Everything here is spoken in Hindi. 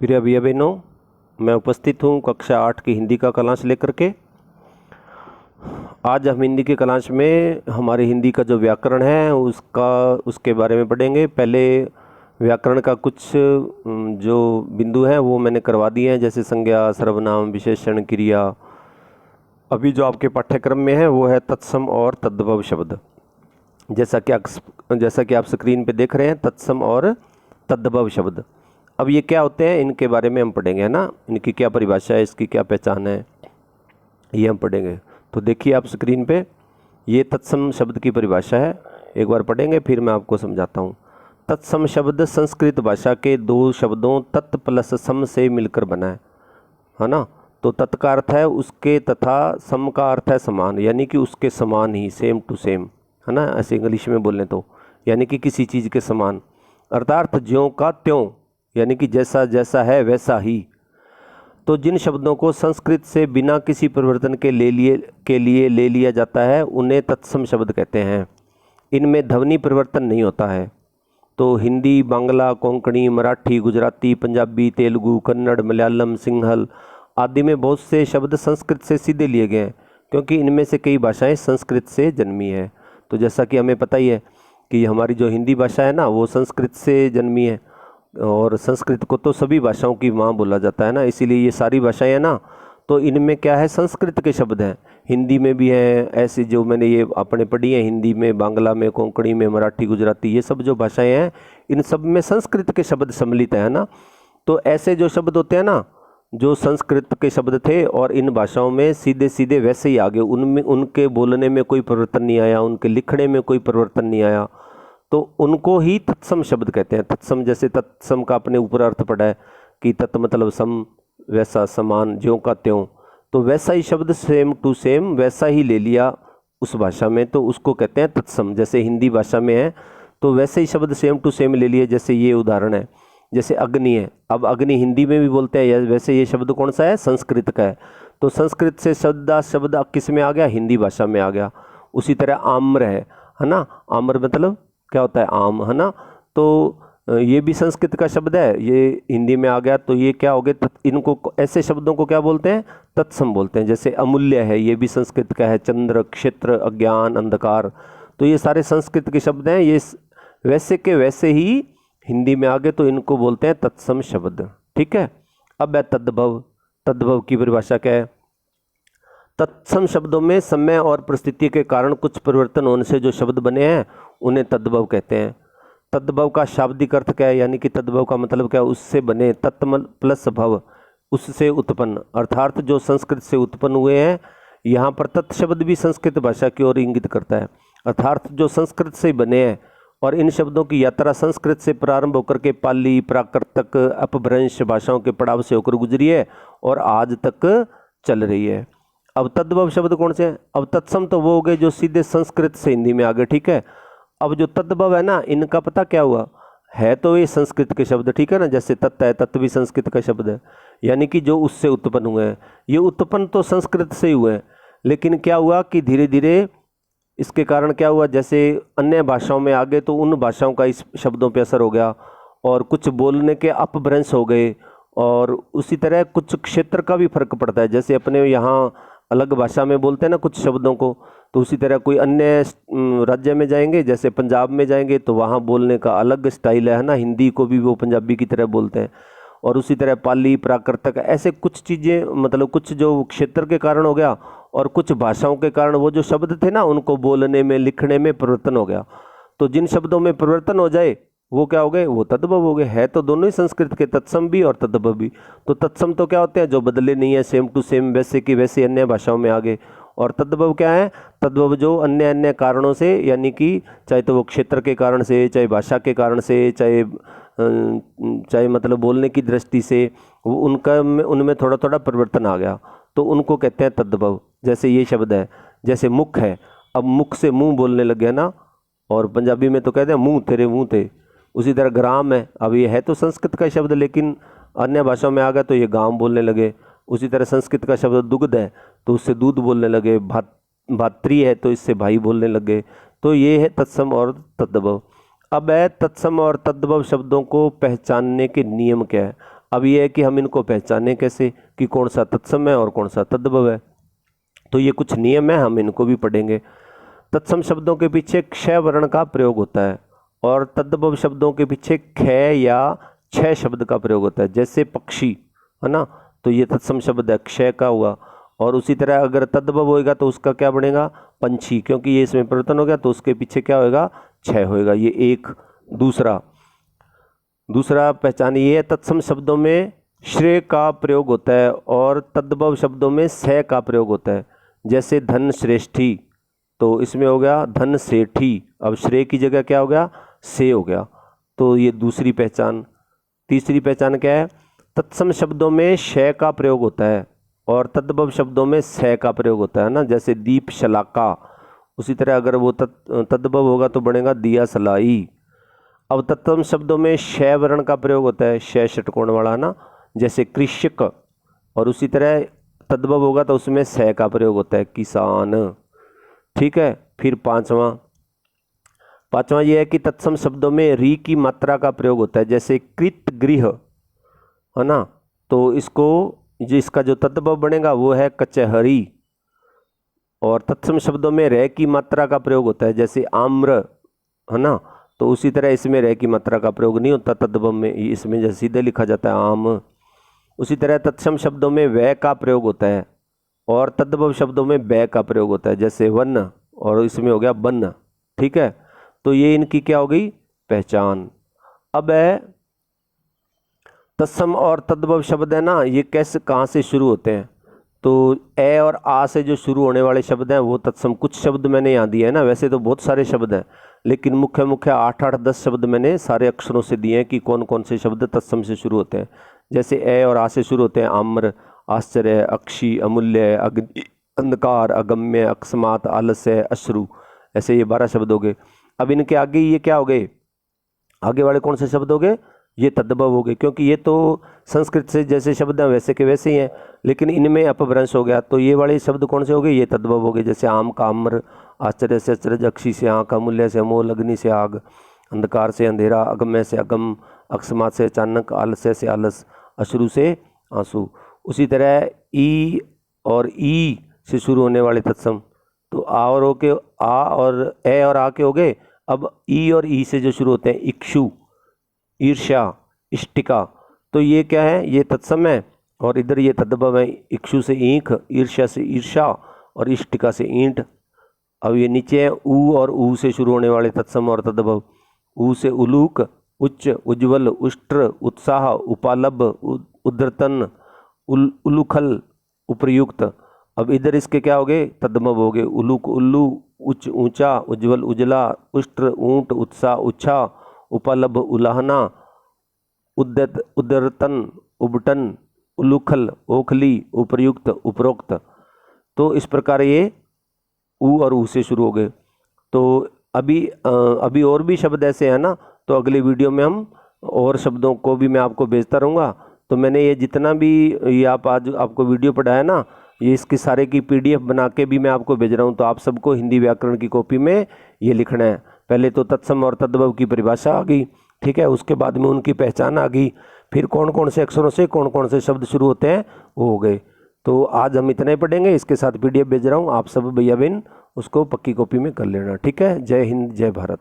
प्रिय भैया बहनों, मैं उपस्थित हूँ कक्षा 8 की हिंदी का क्लास लेकर के। आज हम हिंदी के क्लास में हमारे हिंदी का जो व्याकरण है उसके बारे में पढ़ेंगे। पहले व्याकरण का कुछ जो बिंदु हैं वो मैंने करवा दिए हैं, जैसे संज्ञा, सर्वनाम, विशेषण, क्रिया। अभी जो आपके पाठ्यक्रम में है वो है तत्सम और तद्भव शब्द। जैसा कि आप स्क्रीन पे देख रहे हैं, तत्सम और तद्भव शब्द। अब ये क्या होते हैं, इनके बारे में हम पढ़ेंगे, है ना। इनकी क्या परिभाषा है, इसकी क्या पहचान है, ये हम पढ़ेंगे। तो देखिए आप स्क्रीन पे, ये तत्सम शब्द की परिभाषा है। एक बार पढ़ेंगे फिर मैं आपको समझाता हूँ। तत्सम शब्द संस्कृत भाषा के दो शब्दों तत् प्लस सम से मिलकर बना है ना। तो तत् का अर्थ है उसके तथा सम का अर्थ है समान, यानी कि उसके समान ही, सेम टू सेम, है ना। ऐसे इंग्लिश में बोलें तो यानी कि किसी चीज़ के समान, अर्थात ज्यों का त्यों, यानी कि जैसा जैसा है वैसा ही। तो जिन शब्दों को संस्कृत से बिना किसी परिवर्तन के लिए ले लिया जाता है उन्हें तत्सम शब्द कहते हैं। इनमें ध्वनि परिवर्तन नहीं होता है। तो हिंदी, बांग्ला, कोंकणी, मराठी, गुजराती, पंजाबी, तेलुगु, कन्नड़, मलयालम, सिंहल आदि में बहुत से शब्द संस्कृत से सीधे लिए गए हैं, क्योंकि इनमें से कई भाषाएं संस्कृत से जन्मी है। तो जैसा कि हमें पता ही है कि हमारी जो हिंदी भाषा है ना वो संस्कृत से जन्मी है, और संस्कृत को तो सभी भाषाओं की माँ बोला जाता है ना, इसीलिए ये सारी भाषाएं हैं ना, तो इनमें क्या है, संस्कृत के शब्द हैं। हिंदी में भी हैं ऐसे जो मैंने ये आपने पढ़ी है, हिंदी में, बांग्ला में, कोंकणी में, मराठी, गुजराती, ये सब जो भाषाएं हैं इन सब में संस्कृत के शब्द सम्मिलित है ना। तो ऐसे जो शब्द होते हैं ना, जो संस्कृत के शब्द थे और इन भाषाओं में सीधे सीधे वैसे ही आगे, उनमें उनके बोलने में कोई परिवर्तन नहीं आया, उनके लिखने में कोई परिवर्तन नहीं आया, तो उनको ही तत्सम शब्द कहते हैं। तत्सम, जैसे तत्सम का अपने ऊपर अर्थ पड़ा है कि तत् मतलब सम, वैसा, समान, ज्यों का त्यों। तो वैसा ही शब्द, सेम टू सेम, वैसा ही ले लिया उस भाषा में, तो उसको कहते हैं तत्सम। जैसे हिंदी भाषा में है तो वैसे ही शब्द सेम टू सेम ले लिए, जैसे ये उदाहरण है, जैसे अग्नि है। अब अग्नि हिंदी में भी बोलते हैं, वैसे ये शब्द कौन सा है, संस्कृत का है। तो संस्कृत से शब्द किस में आ गया, हिंदी भाषा में आ गया। उसी तरह आम्र है ना। आम्र मतलब क्या होता है, आम, है ना। तो ये भी संस्कृत का शब्द है, ये हिंदी में आ गया, तो ये क्या हो गए, इनको, ऐसे शब्दों को क्या बोलते हैं, तत्सम बोलते हैं। जैसे अमूल्य है, ये भी संस्कृत का है। चंद्र, क्षेत्र, अज्ञान, अंधकार, तो ये सारे संस्कृत के शब्द हैं। ये वैसे के वैसे ही हिंदी में आ गए, तो इनको बोलते हैं तत्सम शब्द। ठीक है। अब है तद्भव। तद्भव की परिभाषा क्या है। तत्सम शब्दों में समय और परिस्थिति के कारण कुछ परिवर्तन होने से जो शब्द बने हैं उन्हें तद्भव कहते हैं। तद्भव का शाब्दिक अर्थ क्या है, यानी कि तद्भव का मतलब क्या है, उससे बने, तत्म प्लस भव, उससे उत्पन्न, अर्थात जो संस्कृत से उत्पन्न हुए हैं। यहाँ पर तत् शब्द भी संस्कृत भाषा की ओर इंगित करता है, अर्थात जो संस्कृत से बने हैं। और इन शब्दों की यात्रा संस्कृत से प्रारंभ होकर के पाली, प्राकृतक, अपभ्रंश भाषाओं के पड़ाव से होकर गुजरी है और आज तक चल रही है। अब तद्भव शब्द कौन से हैं, अब तत्सम तो वो हो गए जो सीधे संस्कृत से हिंदी में आ गए। ठीक है। अब जो तद्भव है ना, इनका पता क्या हुआ है, तो ये संस्कृत के शब्द, ठीक है ना। जैसे तत्त है, तत्त भी संस्कृत का शब्द है, यानी कि जो उससे उत्पन्न हुए हैं। ये उत्पन्न तो संस्कृत से ही हुए हैं, लेकिन क्या हुआ कि धीरे धीरे इसके कारण क्या हुआ, जैसे अन्य भाषाओं में आ गए तो उन भाषाओं का इस शब्दों पर असर हो गया, और कुछ बोलने के अपभ्रंश हो गए। और उसी तरह कुछ क्षेत्र का भी फर्क पड़ता है, जैसे अपने यहाँ अलग भाषा में बोलते हैं ना कुछ शब्दों को, तो उसी तरह कोई अन्य राज्य में जाएंगे, जैसे पंजाब में जाएंगे तो वहाँ बोलने का अलग स्टाइल है ना, हिंदी को भी वो पंजाबी की तरह बोलते हैं। और उसी तरह पाली, प्राकृतक, ऐसे कुछ चीज़ें, मतलब कुछ जो क्षेत्र के कारण हो गया और कुछ भाषाओं के कारण वो जो शब्द थे ना उनको बोलने में, लिखने में परिवर्तन हो गया। तो जिन शब्दों में परिवर्तन हो जाए वो क्या हो गए, वो तद्भव हो गए। है तो दोनों ही संस्कृत के, तत्सम भी और तद्भव भी। तो तत्सम तो क्या होते हैं, जो बदले नहीं है, सेम टू सेम, वैसे कि वैसे अन्य भाषाओं में आ गए। और तद्भव क्या है, तद्भव जो अन्य अन्य कारणों से, यानी कि चाहे तो वो क्षेत्र के कारण से, चाहे भाषा के कारण से, चाहे मतलब बोलने की दृष्टि से, वो उनमें थोड़ा थोड़ा परिवर्तन आ गया, तो उनको कहते हैं तद्भव। जैसे ये शब्द है, जैसे मुख है, अब मुख से मुंह बोलने लग गया ना, और पंजाबी में तो कहते हैं मुंह तेरे मुंह थे। उसी तरह ग्राम है, अब ये है तो संस्कृत का शब्द, लेकिन अन्य भाषाओं में आ गया तो ये गांव बोलने लगे। उसी तरह संस्कृत का शब्द दुग्ध है तो उससे दूध बोलने लगे, भातृ है तो इससे भाई बोलने लगे। तो ये है तत्सम और तद्भव। अब है तत्सम और तद्भव शब्दों को पहचानने के नियम क्या है। अब ये है कि हम इनको पहचानें कैसे कि कौन सा तत्सम है और कौन सा तद्भव है। तो ये कुछ नियम है, हम इनको भी पढ़ेंगे। तत्सम शब्दों के पीछे क्ष वर्ण का प्रयोग होता है और तद्भव शब्दों के पीछे ख या छ शब्द का प्रयोग होता है। जैसे पक्षी है ना, तो ये तत्सम शब्द है, क्ष का हुआ। और उसी तरह अगर तद्भव होएगा तो उसका क्या बनेगा, पंछी, क्योंकि ये इसमें परिवर्तन हो गया तो उसके पीछे क्या होएगा, छ होएगा। ये एक। दूसरा पहचान ये है, तत्सम शब्दों में श्रेय का प्रयोग होता है और तद्भव शब्दों में स का प्रयोग होता है। जैसे धन श्रेष्ठी, तो इसमें हो गया धन सेठी, अब श्रेय की जगह क्या हो गया, से हो गया। तो ये दूसरी पहचान। तीसरी पहचान क्या है, तत्सम शब्दों में श का प्रयोग होता है और तद्भव शब्दों में स का प्रयोग होता है ना। जैसे दीप शलाका, उसी तरह अगर वो तद्भव होगा तो बनेगा दिया सलाई। अब तत्सम शब्दों में श वर्ण का प्रयोग होता है, श षटकोण वाला ना, जैसे कृषक, और उसी तरह तद्भव होगा तो उसमें स का प्रयोग होता है, किसान। ठीक है। फिर पांचवा ये है कि तत्सम शब्दों में री की मात्रा का प्रयोग होता है। जैसे कृत गृह है ना, तो इसको जिसका जो तद्भव बनेगा वो है कचहरी। और तत्सम शब्दों में रे की मात्रा का प्रयोग होता है, जैसे आम्र है ना, तो उसी तरह इसमें रे की मात्रा का प्रयोग नहीं होता तद्भव में, इसमें जैसे सीधे लिखा जाता है आम। उसी तरह तत्सम शब्दों में वह का प्रयोग होता है और तद्भव शब्दों में बै का प्रयोग होता है, जैसे वन, और इसमें हो गया बन। ठीक है। तो ये इनकी क्या हो गई, पहचान। अब है तत्सम और तद्भव शब्द है ना, ये कैसे कहाँ से शुरू होते हैं। तो ए और आ से जो शुरू होने वाले शब्द हैं वो तत्सम। कुछ शब्द मैंने यहाँ दिए हैं ना, वैसे तो बहुत सारे शब्द हैं, लेकिन मुख्य 8-10 शब्द मैंने सारे अक्षरों से दिए हैं कि कौन कौन से शब्द तत्सम से शुरू होते हैं। जैसे ए और आ से शुरू होते हैं, आम्र, आश्चर्य, अक्षी, अमूल्य, अग्नि, अंधकार, अगम्य, अकस्मात, आलस्य, अश्रु, ऐसे ये 12 शब्द हो गए। अब इनके आगे ये क्या हो गए, आगे वाले कौन से शब्द हो गए, ये तद्भव हो गए, क्योंकि ये तो संस्कृत से जैसे शब्द हैं वैसे के वैसे ही हैं, लेकिन इनमें अपभ्रंश हो गया, तो ये वाले शब्द कौन से हो गए, ये तद्भव हो गए। जैसे आम का आम्र, आश्चर्य से अचरज, अक्षी से आँख, अमूल्य से अमोल, अग्नि से आग, अंधकार से अंधेरा, अगम्य से अगम, अकस्मात से अचानक, आलस्य से आलस, अश्रु से आंसू। उसी तरह ई और ई से शुरू होने वाले तत्सम, तो आ और ओ के, आ और ए और आ के हो गए। अब ई और ई से जो शुरू होते हैं, इक्षु, ईर्ष्या, इष्टिका, तो ये क्या है, ये तत्सम है और इधर ये तद्भव है। इक्षु से ईंख, ईर्ष्या से ईर्षा और इष्टिका से ईंट। अब ये नीचे है ऊ और ऊ से शुरू होने वाले तत्सम और तद्भव। ऊ से उलूक, उच्च, उज्ज्वल, उष्ट्र, उत्साह, उपालभ, उद्धर्तन, उलूखल, उपयुक्त। अब इधर इसके क्या हो गए, तद्भव हो गए। उलूक उल्लू, उच्च ऊंचा, उज्ज्वल उजला, उष्ट्र ऊंट, उत्साह उच्छा, उपलब्ध उलाहना, उद्यत उदरतन, उबटन, उलूखल, ओखली, उपयुक्त, उपरोक्त। तो इस प्रकार ये ऊ और ऊ से शुरू हो गए। तो अभी और भी शब्द ऐसे हैं ना, तो अगले वीडियो में हम और शब्दों को भी मैं आपको भेजता रहूँगा। तो मैंने ये जितना भी ये आप आज आपको वीडियो पढ़ाया ना, ये इसके सारे की PDF बना के भी मैं आपको भेज रहा हूँ। तो आप सबको हिंदी व्याकरण की कॉपी में ये लिखना है। पहले तो तत्सम और तद्भव की परिभाषा आ गई, ठीक है, उसके बाद में उनकी पहचान आ गई, फिर कौन कौन से अक्षरों से कौन कौन से शब्द शुरू होते हैं वो हो गए। तो आज हम इतना ही पढ़ेंगे, इसके साथ PDF भेज रहा हूँ, आप सब भैया बहन उसको पक्की कॉपी में कर लेना। ठीक है। जय हिंद, जय भारत।